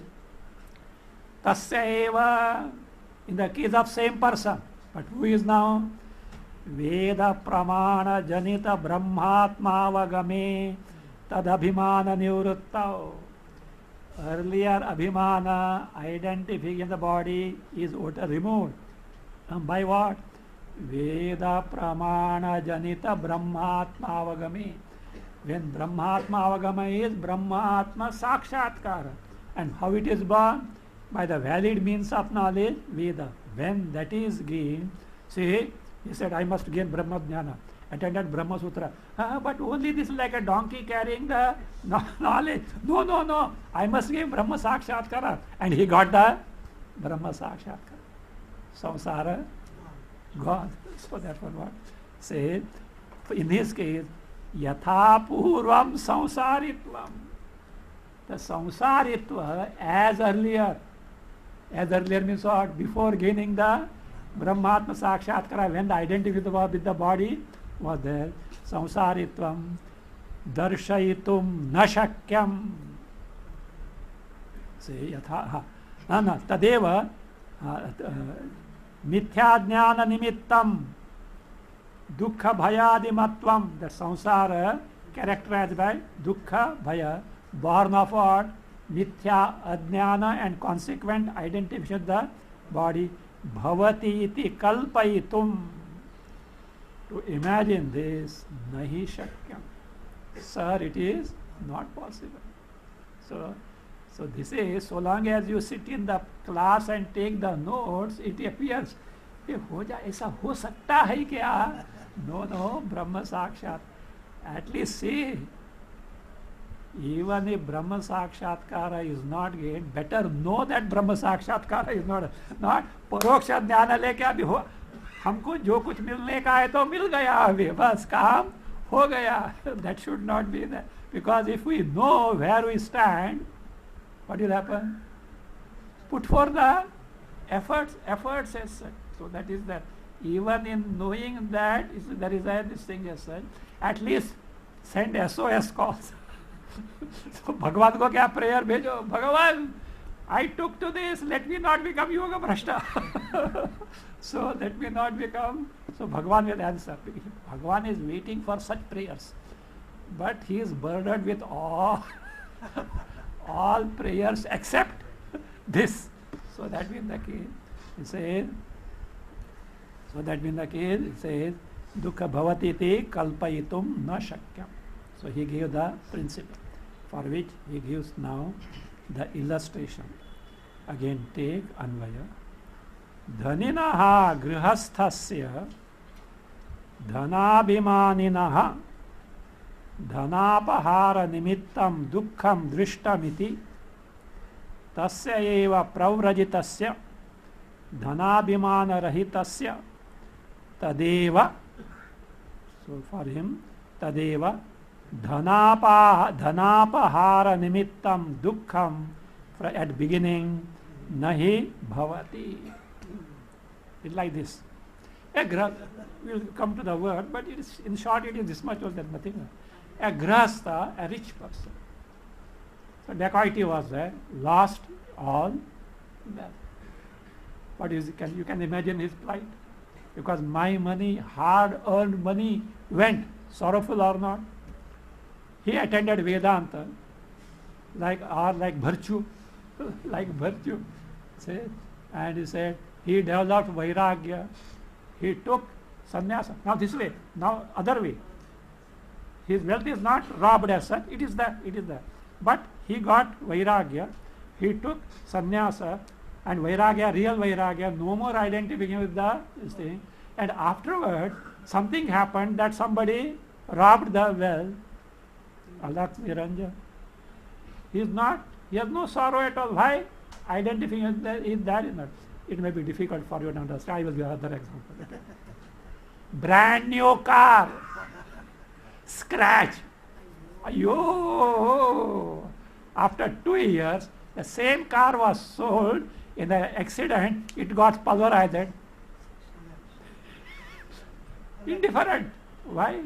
tasya eva, in the case of same person, but who is now? Veda pramana janita brahmatmavagame tadabhimana nivruttao. Earlier abhimana, identifying the body, is removed. By what? Veda pramana janita brahmatmavagame. When Brahmatma Avagama is Brahmatma Sakshatkara. And how it is born? By the valid means of knowledge, Veda. When that is gained, see, he said, I must gain Brahma Jnana. Attended Brahma Sutra. But only this is like a donkey carrying the knowledge. No. I must gain Brahma Sakshatkara. And he got the Brahma Sakshatkara. Samsara, God. So therefore what? Say, in his case, Yatha purvam samsaritvam. The samsaritva as earlier means what? Before gaining the Brahmatma Sakshatkara, when the identity with the body was there, samsaritvam darshayitum na shakyam. Say yatha tadeva mithya jnana nimittam dukkha bhayadimatvam. The samsara characterized by dukkha bhaya, born of what? Mithya ajnana and consequent identification of the body. Bhavati iti kalpayitum. To imagine this, nahi shakyam. Sir, it is not possible. So this is, so long as you sit in the class and take the notes, it appears, हो जा ऐसा हो सकता है क्या? No, Brahma Sakshat. At least see, even if Brahma Sakshatkara is not gained, better know that Brahma Sakshatkara is not परोक्ष ज्ञान लेके अभी हो, हमको जो कुछ मिलने का है तो मिल गया, अभी बस काम हो गया. That should not be there. Because if we know where we stand, what will happen? Put forth the efforts as such. So that is that. Even in knowing that, there is this thing as such, at least send SOS calls. So भगवान को क्या prayer भेजो, भगवान, I took to this, let me not become yoga bhrashta. So let me not become, so Bhagavan will answer. Bhagavan is waiting for such prayers. But he is burdened with all prayers except this. So that being the case, he says, it says, dukkha bhavati te kalpayitum na shakyam. So he gave the principle, for which he gives now the illustration. Again take Anvaya. Dhaninaha grihasthasya dhanabhimaninaha dhanapahara nimittam dukkham drishtamiti tasya eva pravrajitasya dhanabhimana rahitasya tadeva. So for him, tadeva dhanapahara nimittam dukkham, at beginning nahi bhavati. It's like this. We'll come to the word, but it is, in short, it is this much or that nothing. A grahastha, a rich person. So dacoity was there, lost all wealth. What is it? You can imagine his plight. Because my money, hard-earned money, went, sorrowful or not. He attended Vedanta, like virtue, like virtue. And he said, he developed Vairagya. He took sannyasa. Now this way, now other way. His wealth is not robbed as such, it is there. But he got Vairagya, he took sannyasa, and Vairagya, real Vairagya, no more identifying with this thing. And afterward, something happened that somebody robbed the wealth. Allah Niranjan. He has no sorrow at all. Why? Identifying is that is not. it may be difficult for you to understand. I will give another example. Brand new car, scratch. Ayo! After 2 years, the same car was sold. In the accident, it got pulverized. Indifferent. Why?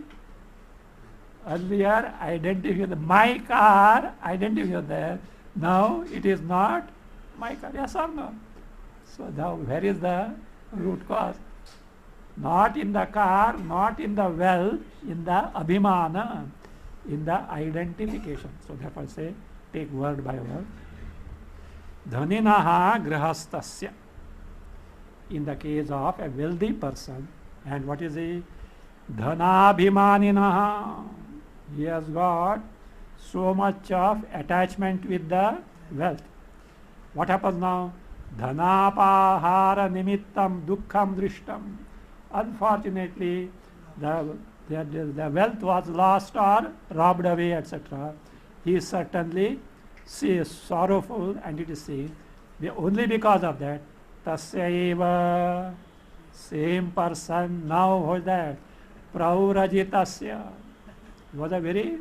Earlier, identified my car, identified there. Now it is not my car. Yes or no? So now where is the root cause? Not in the car, not in the wealth, in the abhimana, in the identification. So therefore say, take word by word. Dhaninaha grahastasya. In the case of a wealthy person, and what is he? Dhanabhimaninaha. He has got so much of attachment with the wealth. What happens now? Dhanapahara nimittam dukkham drishtam. Unfortunately, the wealth was lost or robbed away, etc. He is certainly sorrowful, and it is seen. Only because of that, tasyaiva, same person, now who's that? Praurajitasya. He was a very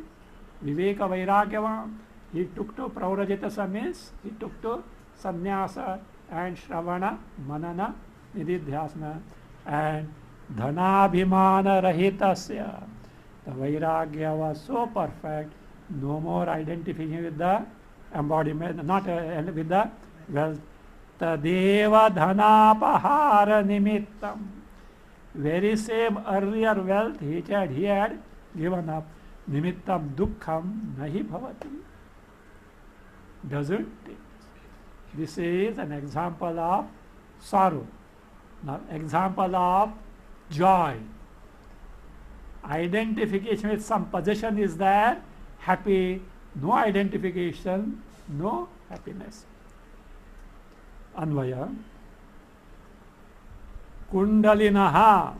viveka vairagyavan. He took to praurajitasya means he took to sannyasa and shravana, manana, nididhyasana, and dhanabhimana rahitasya. The vairagya was so perfect, no more identifying with the embodiment, not with the wealth. Tadeva dhanapahara nimittam. Very same earlier wealth he had given up. Nimittam dukkham nahi bhavati. Doesn't it? This is an example of sorrow. Now, example of joy. Identification with some possession is there, happy. No identification, no happiness. Anvaya. Kundalinaha.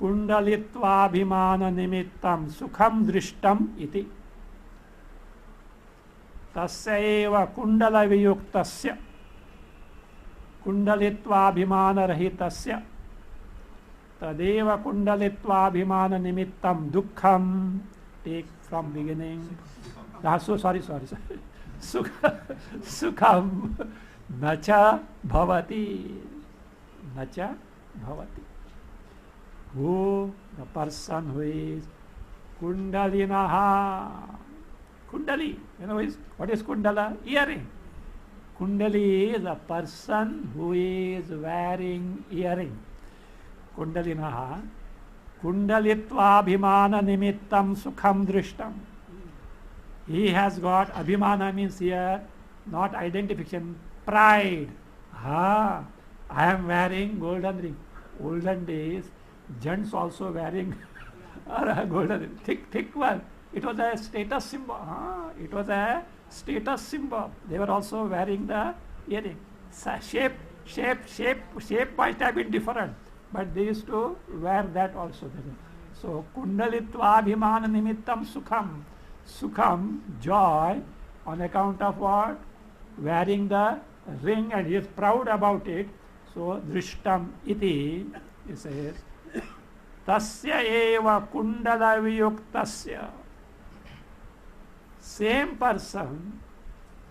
Kundalitvabhimana nimittam sukham drishtam iti. Tasyaiva kundala viyuktasya. Kundalitvabhimana rahitasya. Tadeva kundalitvabhimana nimittam dukkham. Take from beginning. Sorry. Sukham nacha bhavati. Nacha bhavati. Who? The person who is kundalinaha. Kundali. You know what is kundala? Earring. Kundali is a person who is wearing earring. Kundalinaha. Kundalitvabhimana nimittam sukham drishtam. He has got, abhimana means here, not identification, pride. I am wearing golden ring. Olden days, gents also wearing golden ring, thick one. It was a status symbol. It was a status symbol. They were also wearing the earring. Shape might have been different, but they used to wear that also. So, kundalitvabhimana nimittam sukham. Sukham, joy, on account of what? Wearing the ring, and he is proud about it. So, drishtam iti, he says, tasya eva kundala viyuktasya. Same person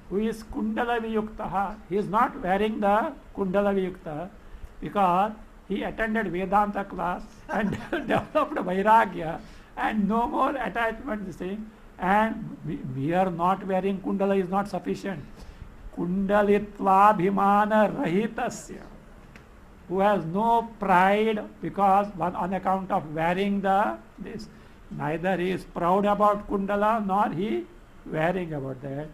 who is kundala viyuktaha, he is not wearing the kundala viyukta because he attended Vedanta class and developed vairagya and no more attachment, this thing. And we are not wearing kundala is not sufficient. Kundalitvabhimana rahitasya, who has no pride because on account of wearing this. Neither he is proud about kundala nor he wearing about that.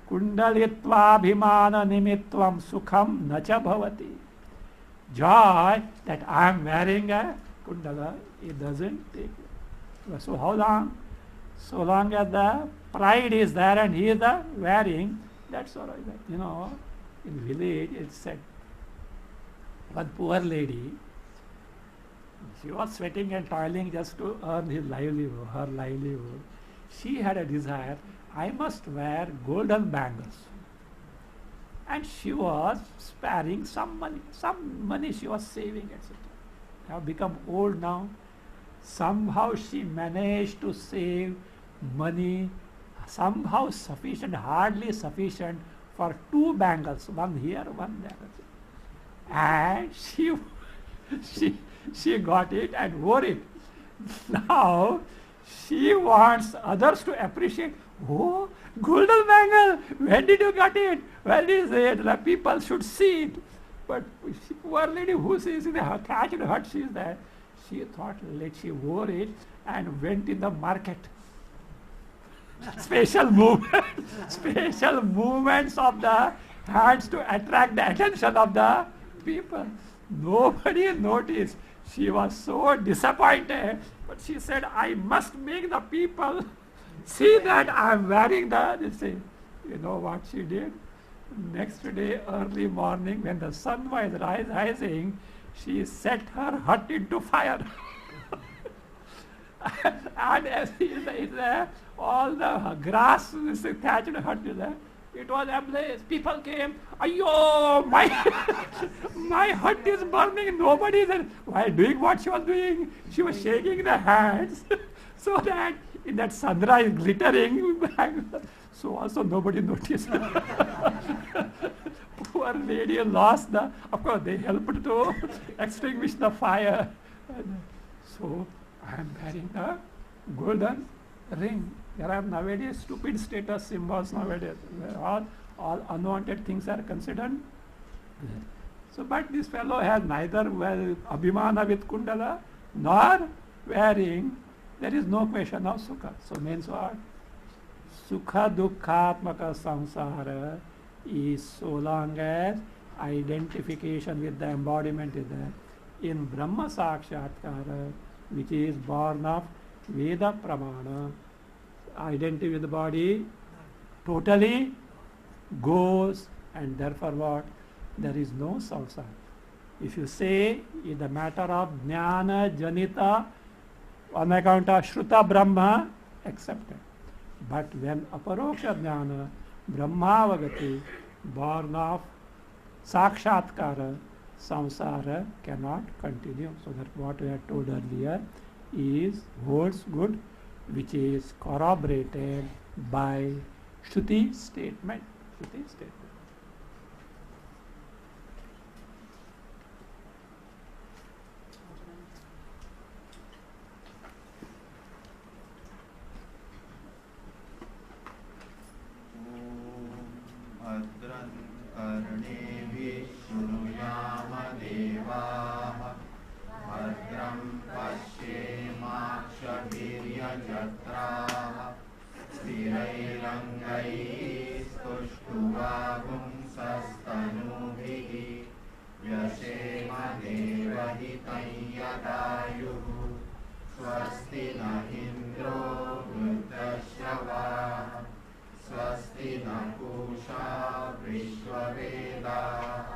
Kundalitvabhimana nimitvam sukham nacha bhavati. Joy that I am wearing a kundala, it doesn't take. So how long? So long as the pride is there and he is the wearing, that's all right. You know, in village it's said, one poor lady, she was sweating and toiling just to earn her livelihood. She had a desire, I must wear golden bangles. and she was sparing some money she was saving, etc. Have become old now. Somehow she managed to save money, somehow sufficient, hardly sufficient for 2 bangles, one here, one there. And she got it and wore it. Now she wants others to appreciate. Oh, golden bangle! When did you get it? When is it? The people should see it. But she, poor lady who sees in the thatched hut, she is there. She thought, she wore it and went in the market. Special movements of the hands to attract the attention of the people. Nobody noticed. She was so disappointed, but she said, I must make the people see that I am wearing this thing. You know what she did? Next day, early morning, when the sun was rising, she set her hut into fire. And as all the grass, this thatched hut is there. It was ablaze. People came. Ayo, my hut is burning. Nobody is there. While doing what she was doing, she was shaking the hands so that in that sunrise glittering, so also nobody noticed. Poor lady lost of course they helped to extinguish the fire. And so I am wearing a golden ring. There are nowadays stupid status symbols nowadays, where all unwanted things are considered. So, but this fellow has neither abhimana with kundala nor wearing. There is no question of sukha. So means what? Sukha dukkhatmaka samsara is so long as identification with the embodiment is there. In Brahma Sakshatkara, which is born of Veda Pramana, identity with the body totally goes, and therefore what? There is no samsara. If you say in the matter of jnana janita on account of Shruta Brahma, accepted. But when aparoksha jnana, Brahmavagati, born of Sakshatkara, samsara cannot continue. So that what we had told earlier holds good, which is corroborated by Shruti statement. Shruti statement. भद्रं कर्णेभिः शृणुयाम देवाः भद्रं पश्येमाक्षभिर्यजत्राः स्थिरैरङ्गैः स्तुष्ट्वागुंसस्तनूभिः व्यशेम देवहितं यदायुः स्वस्ति न इन्द्रो वृद्धश्रवाः स्वस्ति न पूषा विश्ववेदाः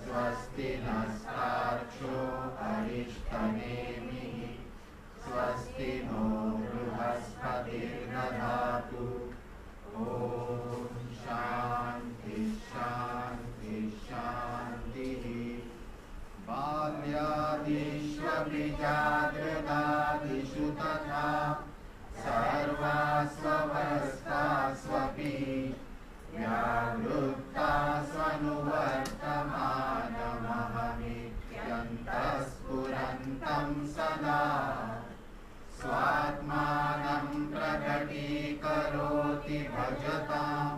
स्वस्ति नस्तार्क्ष्यो अरिष्टनेमिः स्वस्ति नो बृहस्पतिर्दधातु ॐ शान्ति शान्ति शान्तिः बाल्यादिष्वपि जागृतादिषु तथा सर्वास्वस्थास्वपि व्यावृत्तास्वनुवर्तमानमहमित्यन्तःस्फुरन्तं सदा स्वात्मानं प्रकटीकरोति भजतां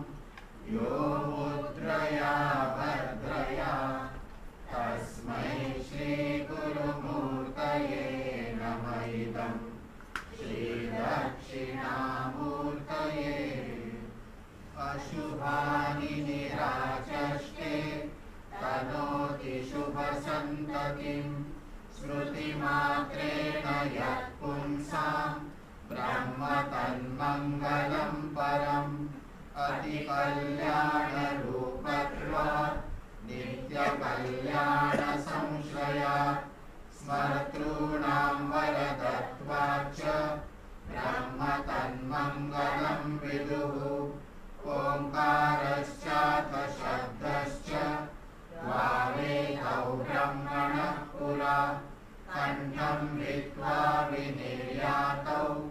यो मुद्रया भद्रया तस्मै श्रीगुरुमूर्तये नमः इदम् श्रीदक्षिणामूर्तये अशुभानि निराचष्टे तनोति शुभसन्ततिं स्मृतिमात्रेण यत्पुंसां ब्रह्म तन्मङ्गलं परम् अतिकल्याणरूपत्वात् नित्यकल्याणसंश्रयात् स्मर्तॄणां वरदत्वाच्च ब्रह्म तन्मङ्गलं विदुः ओङ्कारश्चाथ शब्दः कण्ठं हित्वा विनिर्यातौ